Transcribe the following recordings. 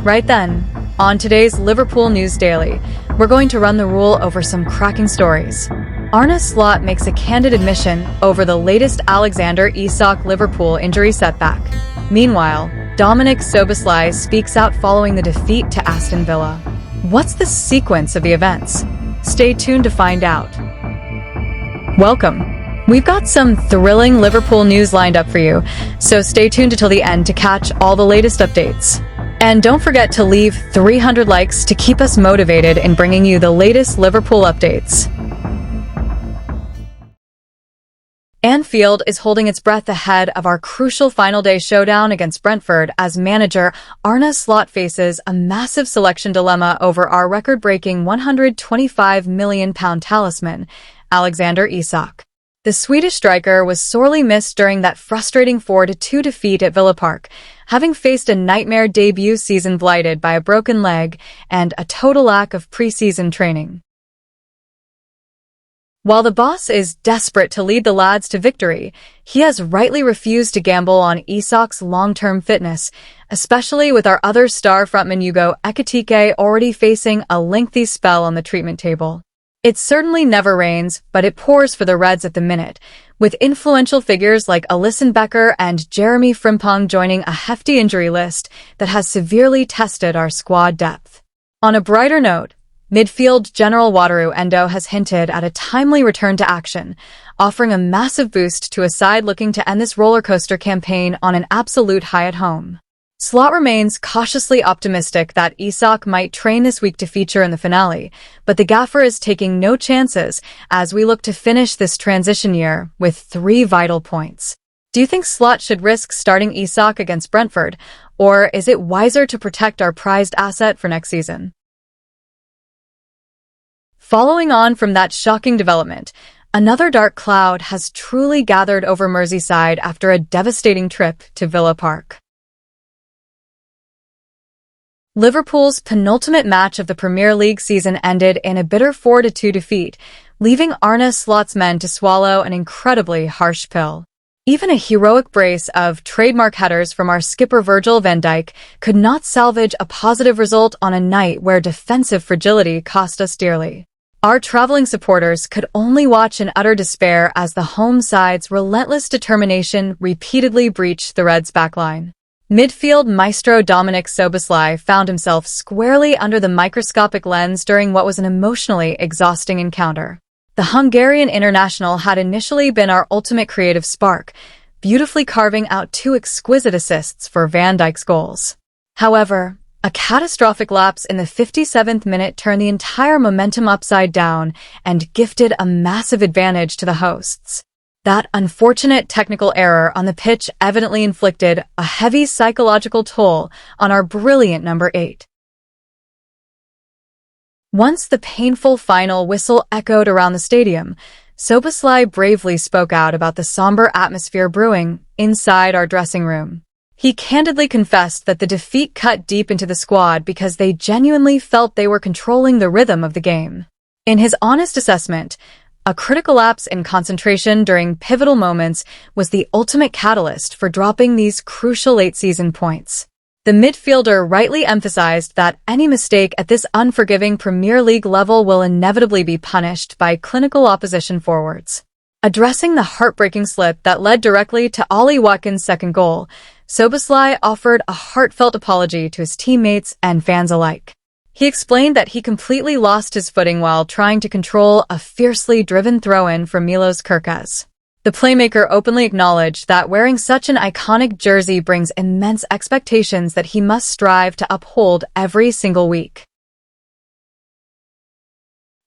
Right then, on today's Liverpool News Daily, we're going to run the rule over some cracking stories. Arne Slot makes a candid admission over the latest Alexander Isak Liverpool injury setback. Meanwhile, Dominik Szoboszlai speaks out following the defeat to Aston Villa. What's the sequence of the events? Stay tuned to find out. Welcome. We've got some thrilling Liverpool news lined up for you, so stay tuned until the end to catch all the latest updates. And don't forget to leave 300 likes to keep us motivated in bringing you the latest Liverpool updates. Anfield is holding its breath ahead of our crucial final day showdown against Brentford as manager Arne Slot faces a massive selection dilemma over our record-breaking £125 million talisman, Alexander Isak. The Swedish striker was sorely missed during that frustrating 4-2 defeat at Villa Park, having faced a nightmare debut season blighted by a broken leg and a total lack of pre-season training. While the boss is desperate to lead the lads to victory, he has rightly refused to gamble on Isak's long-term fitness, especially with our other star frontman Hugo Ekitike already facing a lengthy spell on the treatment table. It certainly never rains, but it pours for the Reds at the minute, with influential figures like Alisson Becker and Jeremy Frimpong joining a hefty injury list that has severely tested our squad depth. On a brighter note, midfield General Wataru Endo has hinted at a timely return to action, offering a massive boost to a side looking to end this rollercoaster campaign on an absolute high at home. Slot remains cautiously optimistic that Isak might train this week to feature in the finale, but the gaffer is taking no chances as we look to finish this transition year with 3 vital points. Do you think Slot should risk starting Isak against Brentford, or is it wiser to protect our prized asset for next season? Following on from that shocking development, another dark cloud has truly gathered over Merseyside after a devastating trip to Villa Park. Liverpool's penultimate match of the Premier League season ended in a bitter 4-2 defeat, leaving Arne Slot's men to swallow an incredibly harsh pill. Even a heroic brace of trademark headers from our skipper Virgil van Dijk could not salvage a positive result on a night where defensive fragility cost us dearly. Our traveling supporters could only watch in utter despair as the home side's relentless determination repeatedly breached the Reds' backline. Midfield maestro Dominik Szoboszlai found himself squarely under the microscopic lens during what was an emotionally exhausting encounter. The Hungarian international had initially been our ultimate creative spark, beautifully carving out 2 exquisite assists for Van Dijk's goals. However, a catastrophic lapse in the 57th minute turned the entire momentum upside down and gifted a massive advantage to the hosts. That unfortunate technical error on the pitch evidently inflicted a heavy psychological toll on our brilliant number 8. Once the painful final whistle echoed around the stadium, Szoboszlai bravely spoke out about the somber atmosphere brewing inside our dressing room. He candidly confessed that the defeat cut deep into the squad because they genuinely felt they were controlling the rhythm of the game. In his honest assessment, a critical lapse in concentration during pivotal moments was the ultimate catalyst for dropping these crucial late-season points. The midfielder rightly emphasized that any mistake at this unforgiving Premier League level will inevitably be punished by clinical opposition forwards. Addressing the heartbreaking slip that led directly to Ollie Watkins' second goal, Szoboszlai offered a heartfelt apology to his teammates and fans alike. He explained that he completely lost his footing while trying to control a fiercely driven throw-in from Milos Kerkez. The playmaker openly acknowledged that wearing such an iconic jersey brings immense expectations that he must strive to uphold every single week.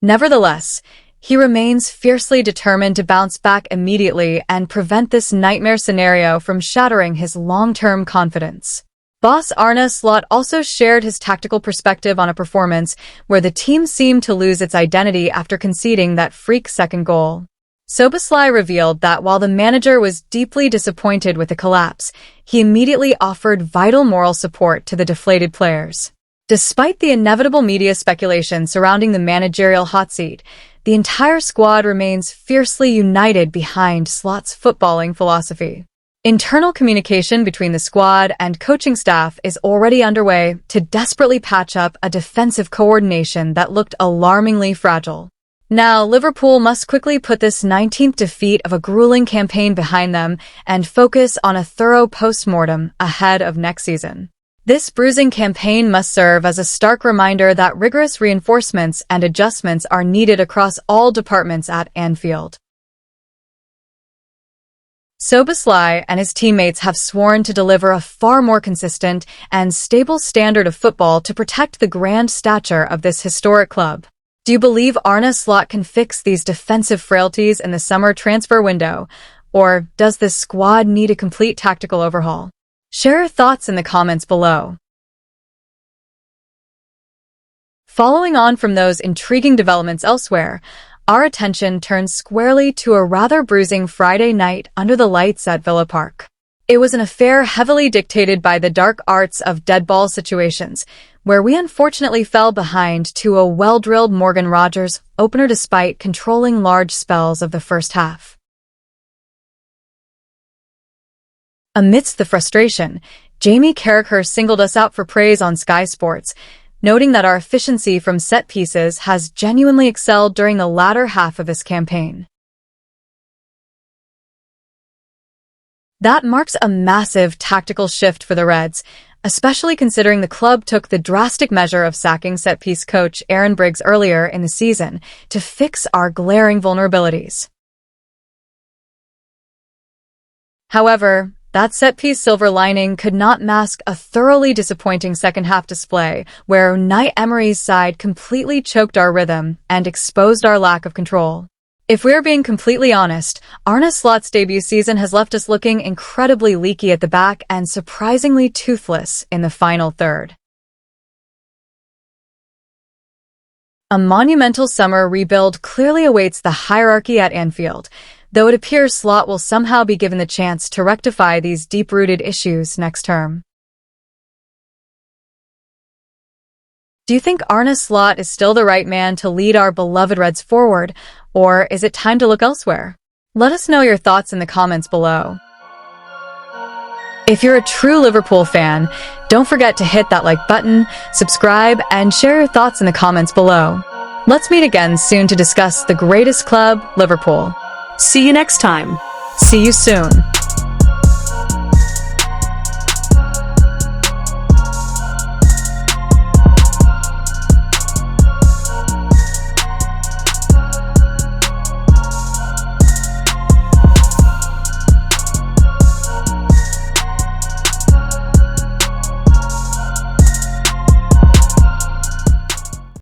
Nevertheless, he remains fiercely determined to bounce back immediately and prevent this nightmare scenario from shattering his long-term confidence. Boss Arne Slot also shared his tactical perspective on a performance where the team seemed to lose its identity after conceding that freak second goal. Szoboszlai revealed that while the manager was deeply disappointed with the collapse, he immediately offered vital moral support to the deflated players. Despite the inevitable media speculation surrounding the managerial hot seat, the entire squad remains fiercely united behind Slot's footballing philosophy. Internal communication between the squad and coaching staff is already underway to desperately patch up a defensive coordination that looked alarmingly fragile. Now, Liverpool must quickly put this 19th defeat of a grueling campaign behind them and focus on a thorough post-mortem ahead of next season. This bruising campaign must serve as a stark reminder that rigorous reinforcements and adjustments are needed across all departments at Anfield. Szoboszlai and his teammates have sworn to deliver a far more consistent and stable standard of football to protect the grand stature of this historic club. Do you believe Arne Slot can fix these defensive frailties in the summer transfer window, or does this squad need a complete tactical overhaul? Share your thoughts in the comments below. Following on from those intriguing developments elsewhere, our attention turns squarely to a rather bruising Friday night under the lights at Villa Park. It was an affair heavily dictated by the dark arts of dead ball situations, where we unfortunately fell behind to a well-drilled Morgan Rogers opener despite controlling large spells of the first half. Amidst the frustration, Jamie Carragher singled us out for praise on Sky Sports, noting that our efficiency from set pieces has genuinely excelled during the latter half of this campaign. That marks a massive tactical shift for the Reds, especially considering the club took the drastic measure of sacking set-piece coach Aaron Briggs earlier in the season to fix our glaring vulnerabilities. However, that set-piece silver lining could not mask a thoroughly disappointing second-half display where Unai Emery's side completely choked our rhythm and exposed our lack of control. If we're being completely honest, Arne Slot's debut season has left us looking incredibly leaky at the back and surprisingly toothless in the final third. A monumental summer rebuild clearly awaits the hierarchy at Anfield, though it appears Slot will somehow be given the chance to rectify these deep-rooted issues next term. Do you think Arne Slot is still the right man to lead our beloved Reds forward, or is it time to look elsewhere? Let us know your thoughts in the comments below. If you're a true Liverpool fan, don't forget to hit that like button, subscribe, and share your thoughts in the comments below. Let's meet again soon to discuss the greatest club, Liverpool. See you next time. See you soon.